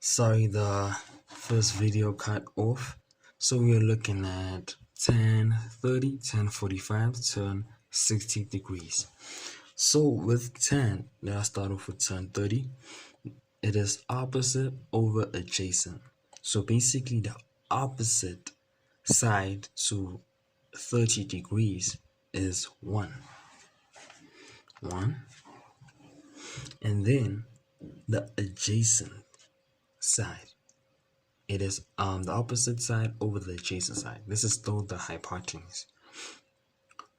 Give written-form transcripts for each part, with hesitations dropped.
Sorry, the first video cut off. So we are looking at 10, 30, 10, 45, turn 60 degrees. So with 10, let's start off with turn 30. It is opposite over adjacent. So basically the opposite side to 30 degrees is 1. 1. And then the adjacent side. It is the opposite side over the adjacent side. This is still the hypotenuse,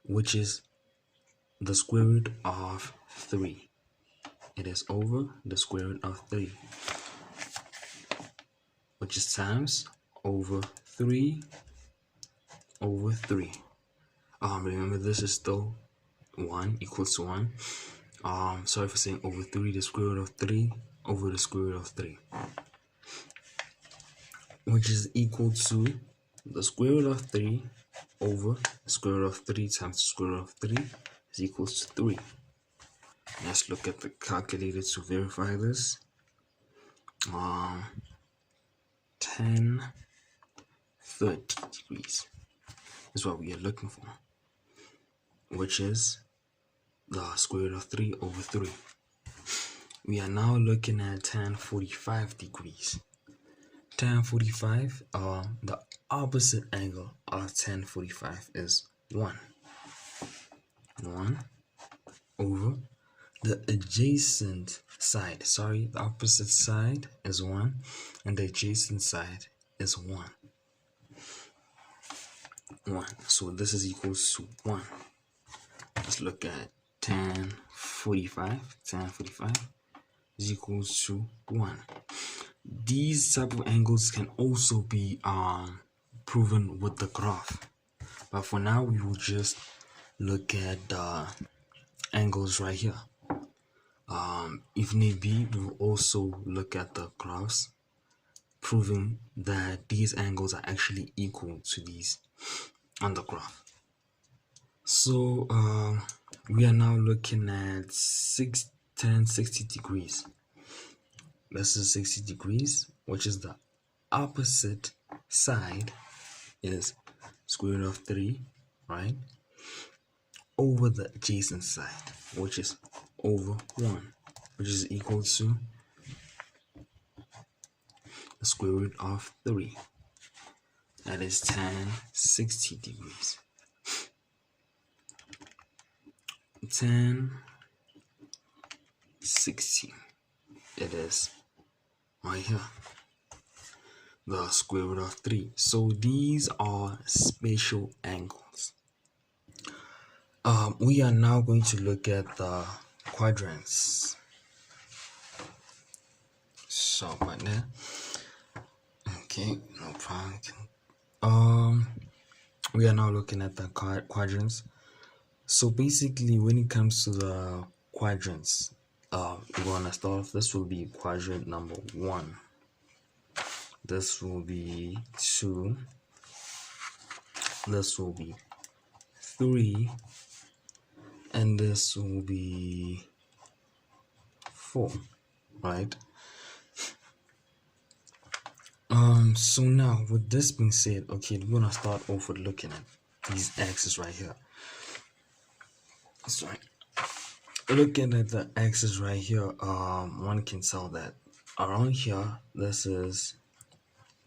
which is the square root of 3. It is over the square root of 3, which is times over 3 over 3. Remember this is still 1 equals to 1. Sorry for saying over 3, the square root of 3 over the square root of 3, which is equal to the square root of 3 over the square root of 3 times the square root of 3 is equals to 3. Let's look at the calculator to verify this. 10, 30 degrees is what we are looking for, which is the square root of 3 over 3. We are now looking at 1045 degrees. 1045, the opposite angle of 1045 is 1. 1 over the adjacent side. Sorry, the opposite side is 1 and the adjacent side is 1. 1. So this is equals to 1. Let's look at 1045. 1045 is equals to 1. These type of angles can also be proven with the graph, but for now we will just look at the angles right here. If need be, we will also look at the graphs, proving that these angles are actually equal to these on the graph. So we are now looking at 60 degrees. This is 60 degrees, which is the opposite side is square root of 3, right, over the adjacent side, which is over 1, which is equal to the square root of 3. That is 1060 degrees. 1060. It is right here, the square root of 3. So these are spatial angles. We are now going to look at the quadrants. So right there. Okay, no problem. We are now looking at the quadrants. So basically, when it comes to the quadrants, we're gonna start off. This will be quadrant number 1. This will be 2. This will be 3, and this will be 4, right? So now with this being said, okay, we're gonna start off with looking at these axes right here. So looking at the axis right here, one can tell that around here, this is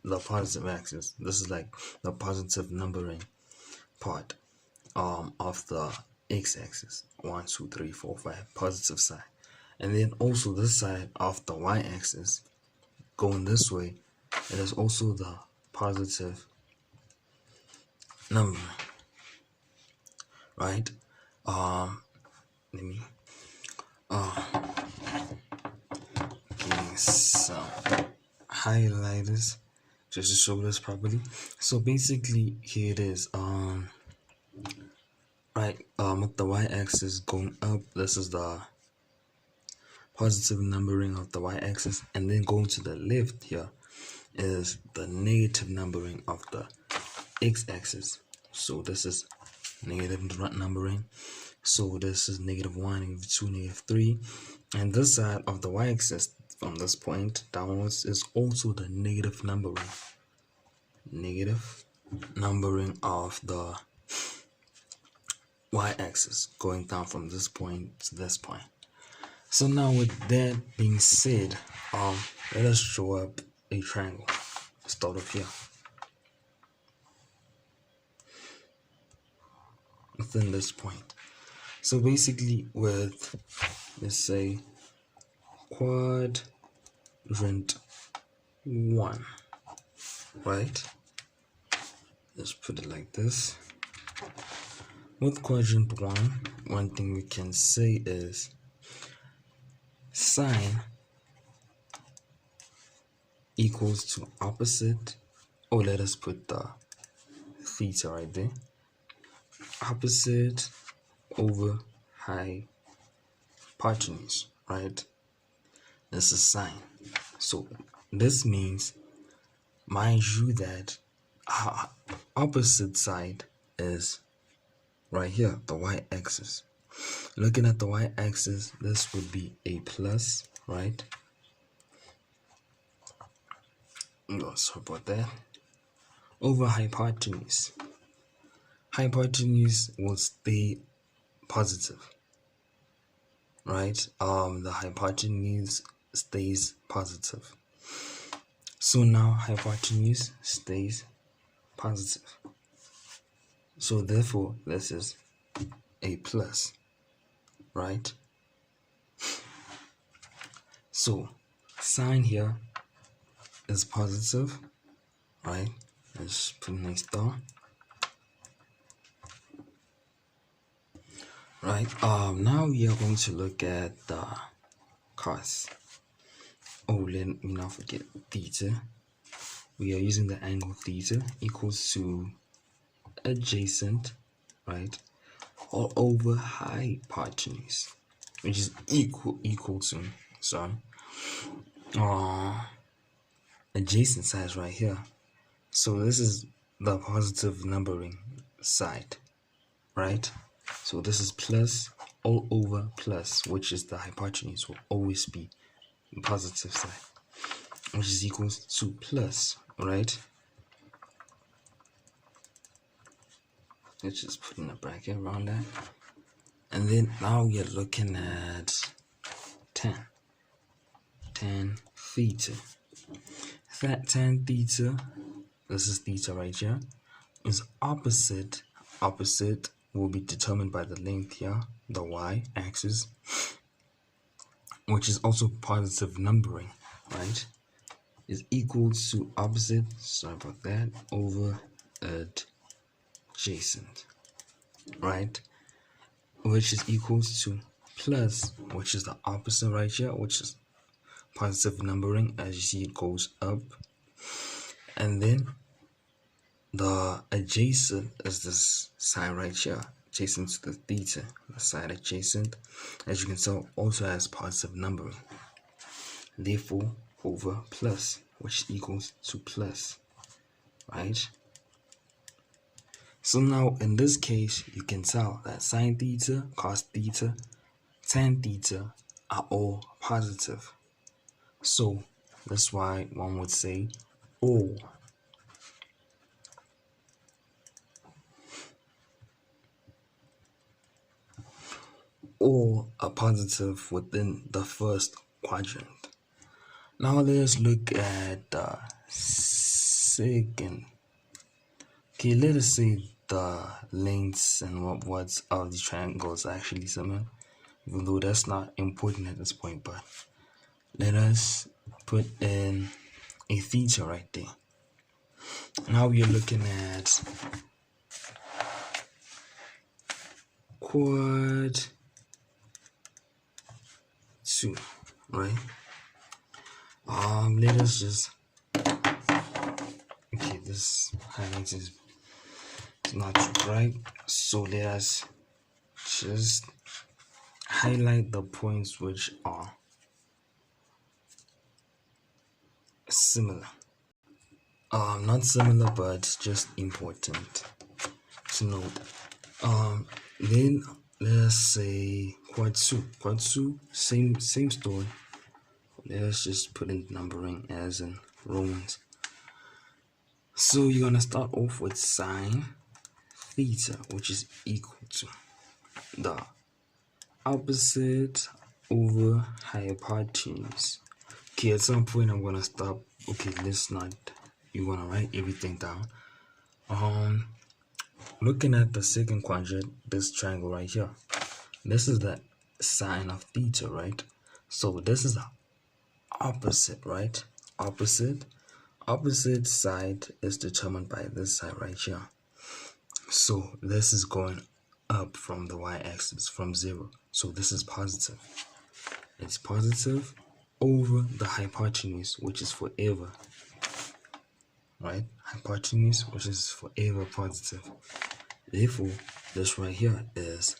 the positive axis. This is like the positive numbering part of the x-axis. 1, 2, 3, 4, 5, positive side. And then also this side of the y-axis going this way, it is also the positive number, right? Let me getting some highlighters just to show this properly. So basically here it is, right, with the y-axis going up, this is the positive numbering of the y-axis, and then going to the left here is the negative numbering of the x-axis. So this is negative numbering. So this is -1, -2, -3, and this side of the y-axis from this point downwards is also the negative numbering of the y-axis going down from this point to this point. So now with that being said, let us draw up a triangle. Start off here within this point. So basically with, let's say, quadrant 1, right? Let's put it like this. With quadrant 1, one thing we can say is sine equals to opposite, or let us put the theta right there, opposite over hypotenuse, right? This is sine. So this means, mind you, that our opposite side is right here, the y-axis. Looking at the y-axis, this would be a plus, right? Oh, sorry about that. Over hypotenuse. Hypotenuse will stay positive, right? The hypotenuse stays positive. So now hypotenuse stays positive. So therefore, this is a plus, right? So sine here is positive, right? Let's put a nice star. Right, now we are going to look at the cos. Oh, let me not forget theta. We are using the angle theta equals to adjacent, right, all over hypotenuse, which is equal to, sorry, adjacent sides right here. So this is the positive numbering side, right? So this is plus all over plus, which is the hypotenuse, will always be the positive side, which is equals to plus, right? Let's just put in a bracket around that. And then now we are looking at tan theta. That tan theta, this is theta right here, is opposite will be determined by the length here, the y-axis, which is also positive numbering, right? Is equal to opposite, sorry about that, over adjacent, right? Which is equals to plus, which is the opposite right here, which is positive numbering. As you see, it goes up, and then the adjacent is this side right here, adjacent to the theta. The side adjacent, as you can tell, also has positive numbering. Therefore, over plus, which equals to plus, right? So now in this case, you can tell that sine theta, cos theta, tan theta are all positive. So that's why one would say all are positive within the first quadrant. Now let's look at the second. Okay, let us say the lengths and what's of the triangles are actually similar, even though that's not important at this point. But let us put in a theta right there. Now we are looking at quad 2, right? Let us just, okay, this highlight is not too bright, so let us just highlight the points which are similar. Not similar, but just important to note. Then let's say quad 2, same story. Let's just put in numbering as in Romans. So you're gonna start off with sine theta, which is equal to the opposite over hypotenuse. Okay, at some point I'm gonna stop. Okay, let's not. You wanna write everything down. Looking at the second quadrant, this triangle right here. This is the sine of theta, right? So this is the opposite, right? Opposite side is determined by this side right here. So this is going up from the y-axis from 0. So this is positive. It's positive over the hypotenuse, which is forever, right? Hypotenuse, which is forever positive. Therefore, this right here is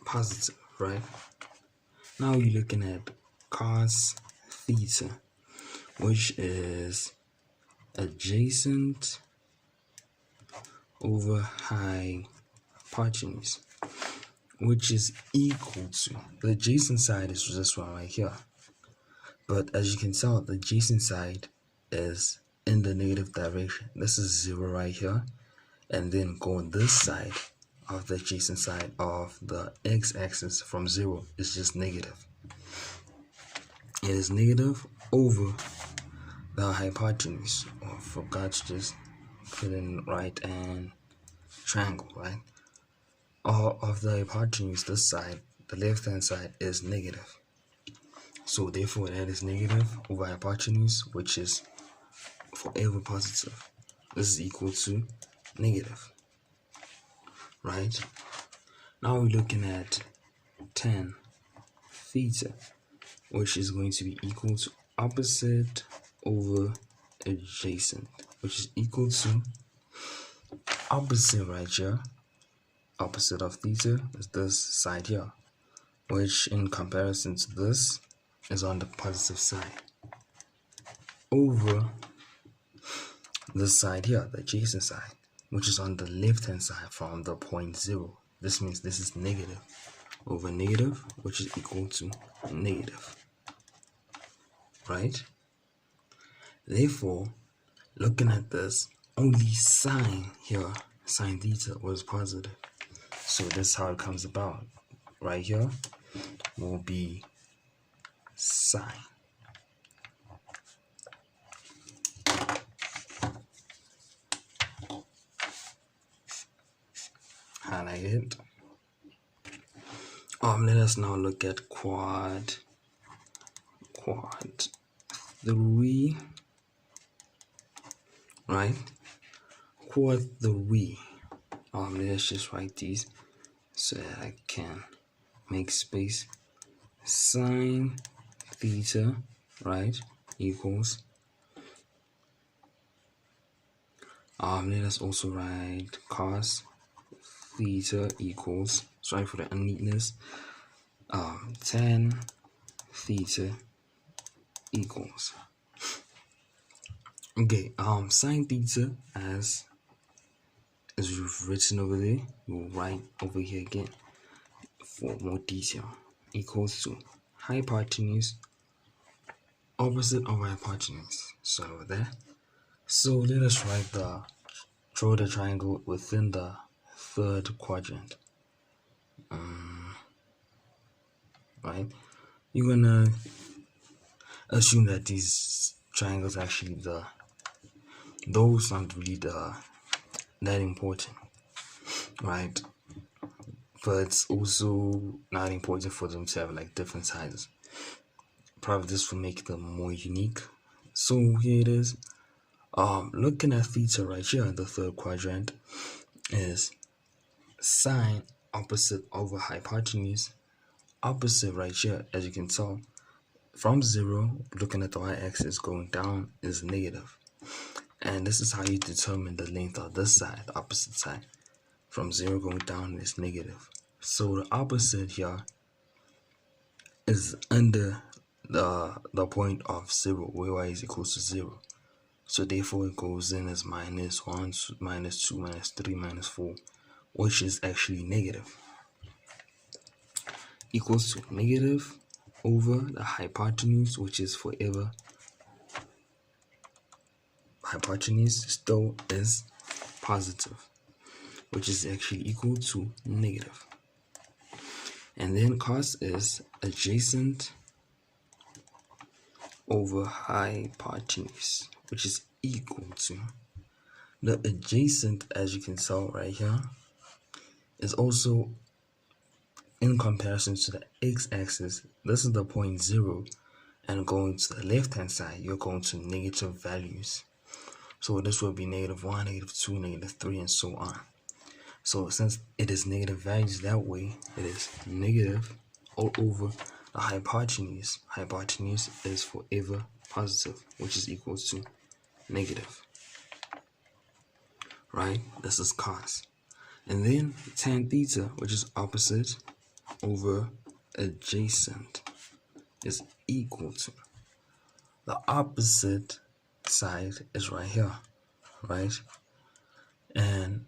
positive, right? Now you're looking at cos theta, which is adjacent over hypotenuse, which is equal to, the adjacent side is this one right here. But as you can tell, the adjacent side is in the negative direction. This is 0 right here. And then go on this side of the adjacent side of the x-axis from 0 is just negative. It is negative over the hypotenuse. Oh, I forgot to just put in right and triangle, right? All of the hypotenuse, this side, the left hand side is negative. So therefore that is negative over hypotenuse, which is forever positive. This is equal to negative, right? Now we're looking at tan theta, which is going to be equal to opposite over adjacent, which is equal to opposite right here. Opposite of theta is this side here, which in comparison to this is on the positive side, over this side here, the adjacent side, which is on the left hand side from the point 0. This means this is negative over negative, which is equal to negative, right? Therefore, looking at this, only sine here, sine theta, was positive. So this is how it comes about. Right here will be sine. Highlight it. Let us now look at quad 3, right? Quad 3. Let's just write these so that I can make space. Sine theta, right, equals. Let us also write cos theta equals, sorry for the unneatness, tan theta equals. Okay, sine theta as we've written over there, we'll write over here again for more detail, equals to hypotenuse opposite of hypotenuse. So over there. So let us draw the triangle within the third quadrant. Right? You're gonna assume that these triangles actually those aren't really that important, right? But it's also not important for them to have like different sizes. Probably this will make them more unique. So here it is. Looking at theta right here, the third quadrant is sine opposite over hypotenuse. Opposite right here, as you can tell, from 0, looking at the y-axis going down is negative. And this is how you determine the length of this side, the opposite side. From 0 going down is negative. So the opposite here is under the point of 0, where y is equal to 0. So therefore it goes in as minus 1, minus 2, minus 3, minus 4, which is actually negative. equals to negative over the hypotenuse, which is forever. Hypotenuse still is positive, which is actually equal to negative. And then cos is adjacent over hypotenuse, which is equal to the adjacent, as you can tell right here, is also in comparison to the x-axis. This is the point 0, and going to the left hand side, you're going to negative values. So this will be -1, -2, -3, and so on. So since it is negative values that way, it is negative all over the hypotenuse. Hypotenuse is forever positive, which is equal to negative. Right? This is cos. And then tan theta, which is opposite over adjacent, is equal to the opposite side is right here, right? And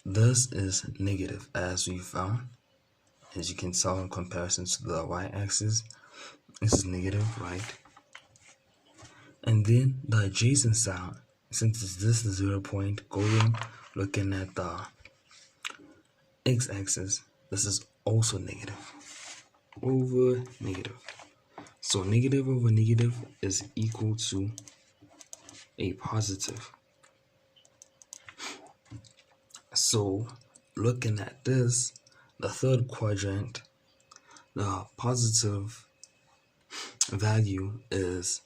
this is negative, as we found. As you can tell in comparison to the y-axis, this is negative, right? And then the adjacent side, since this is 0 point, going looking at the x-axis, this is also negative over negative. So negative over negative is equal to a positive. So looking at this, the third quadrant, the positive value is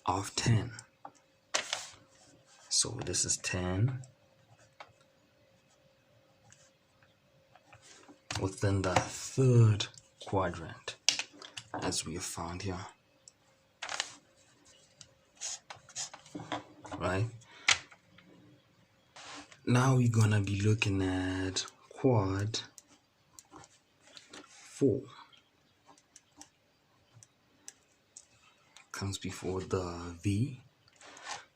of 10. So this is 10 within the third quadrant, as we have found here. Right? Now we're gonna be looking at quad 4. Comes before the V.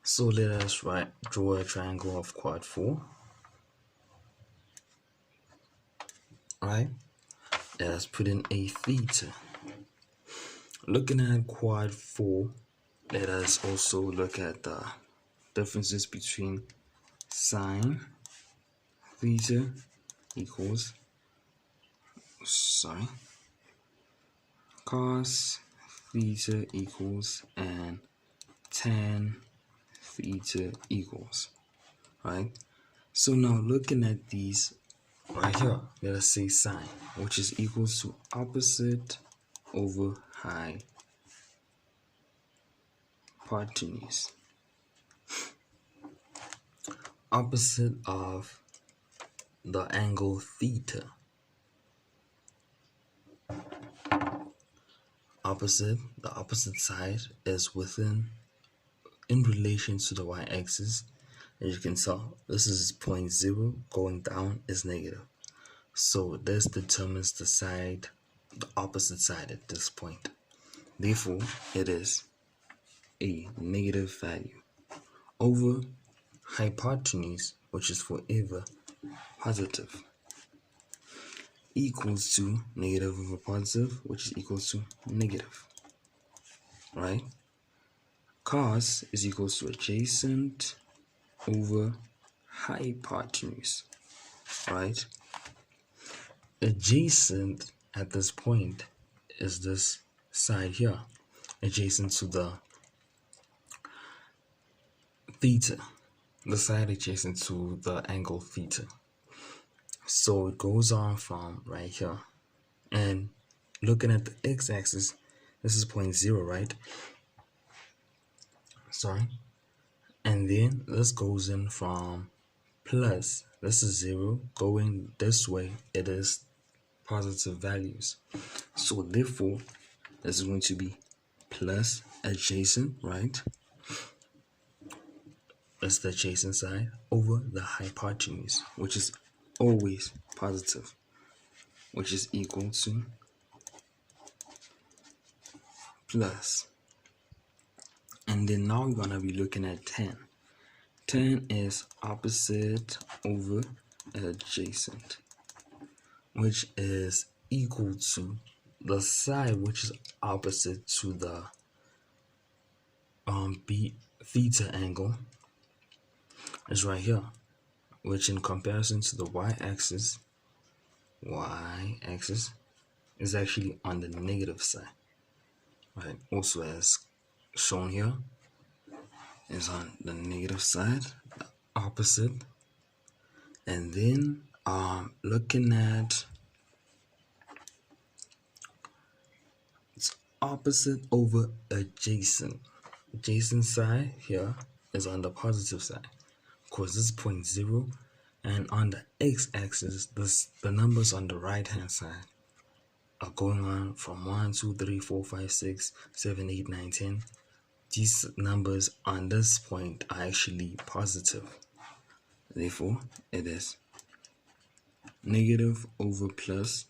So let us draw a triangle of quad 4. Right? Let us put in a theta. Looking at quad 4, let us also look at the differences between sine theta equals cos theta equals and tan theta equals, right? So now looking at these right here, let us say sine, which is equals to opposite over hypotenuse. Opposite of the angle theta. The opposite side is in relation to the y-axis. As you can tell, this is point 0, going down is negative. So this determines the opposite side at this point. Therefore, it is a negative value over hypotenuse, which is forever positive, equals to negative over positive, which is equal to negative, right? Cos is equals to adjacent over hypotenuse, right? Adjacent at this point is this side here, adjacent to the theta, the side adjacent to the angle theta. So it goes on from right here, and looking at the x-axis, this is point 0, right? And then this goes in from plus, this is 0, going this way, it is positive values. So therefore, this is going to be plus adjacent, right? That's the adjacent side over the hypotenuse, which is always positive, which is equal to plus. And then now we're gonna be looking at tan. Tan is opposite over adjacent, which is equal to the side which is opposite to the theta angle is right here, which in comparison to the y-axis is actually on the negative side, right? Also, as shown here, is on the negative side, the opposite. And then looking at its opposite over adjacent. Adjacent side here is on the positive side. Of course, this is 0.0, and on the x-axis, the numbers on the right-hand side are going on from 1, 2, 3, 4, 5, 6, 7, 8, 9, 10. These numbers on this point are actually positive. Therefore, it is negative over plus,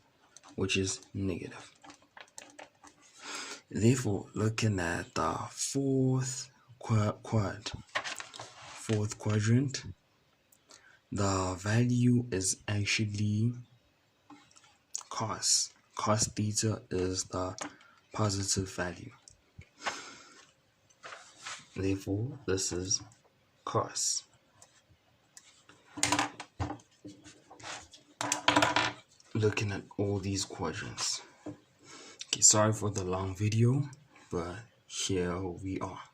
which is negative. Therefore, looking at the fourth quadrant, the value is actually cos. Cos theta is the positive value. Therefore, this is cos. Looking at all these quadrants. Okay, sorry for the long video, but here we are.